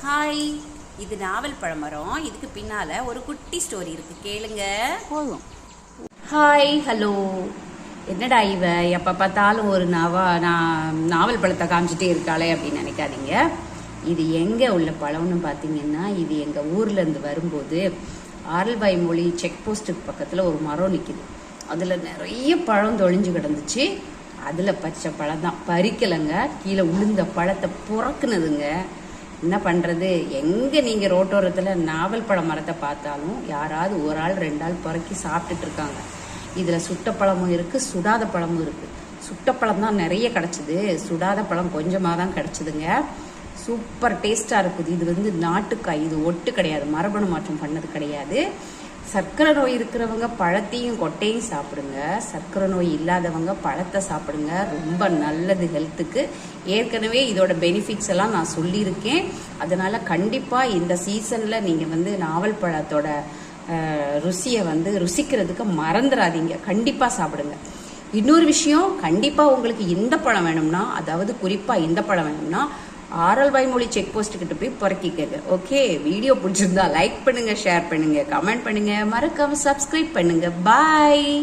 Hi, இது நாவல் பழமரம். இதுக்கு பின்னால ஒரு குட்டி ஸ்டோரி இருக்கு, கேளுங்க போதும். Hi, hello. என்னடா இவ எப்ப பார்த்தாலும் ஒரு நாவல் பழத்தை காமிச்சிட்டே இருக்காளே அப்படின்னு நினைக்காதீங்க. இது எங்க உள்ள பழம்னு பாத்தீங்கன்னா, இது எங்க ஊர்ல இருந்து வரும்போது ஆரல்வாய்மொழி செக் போஸ்ட்டுக்கு பக்கத்துல ஒரு மரம் நிக்குது. அதுல நிறைய பழம் தொழிஞ்சு கிடந்துச்சு. அதுல பச்சை பழம் தான், பறிக்கலைங்க. கீழே உளுந்த பழத்தை புறக்குனதுங்க. என்ன பண்ணுறது, எங்கே நீங்கள் ரோட்டோரத்தில் நாவல் பழ மரத்தை பார்த்தாலும் யாராவது ஒரு ஆள் ரெண்டு ஆள் பொறுக்கி சாப்பிட்டுட்டு இருக்காங்க. இதில் சுட்ட பழமும் இருக்குது, சுடாத பழமும் இருக்குது. சுட்ட பழம் தான் நிறைய கிடச்சிது, சுடாத பழம் கொஞ்சமாக தான் கிடச்சிதுங்க. சூப்பர் டேஸ்ட்டாக இருக்குது. இது நாட்டுக்காய், இது ஒட்டு கிடையாது, மரபணு மாற்றம் பண்ணது கிடையாது. சர்க்கரை நோய் இருக்கிறவங்க பழத்தையும் கொட்டையும் சாப்பிடுங்க. சர்க்கரை நோய் இல்லாதவங்க பழத்தை சாப்பிடுங்க, ரொம்ப நல்லது ஹெல்த்துக்கு. ஏற்கனவே இதோட பெனிஃபிட்ஸ் எல்லாம் நான் சொல்லியிருக்கேன். அதனால கண்டிப்பாக இந்த சீசனில் நீங்கள் நாவல் பழத்தோட ருசியை ருசிக்கிறதுக்கு மறந்துடாதீங்க, கண்டிப்பாக சாப்பிடுங்க. இன்னொரு விஷயம், கண்டிப்பாக உங்களுக்கு இந்த பழம் வேணும்னா, அதாவது குறிப்பாக இந்த பழம் வேணும்னா ஆரல்வாய்மொழி செக் போஸ்ட் கிட்ட போய் பொறுக்கிக்கங்க. ஓகே, வீடியோ பிடிச்சிருந்தா லைக் பண்ணுங்க, ஷேர் பண்ணுங்க, கமெண்ட் பண்ணுங்க, மறக்காம சப்ஸ்கிரைப் பண்ணுங்க. பாய்.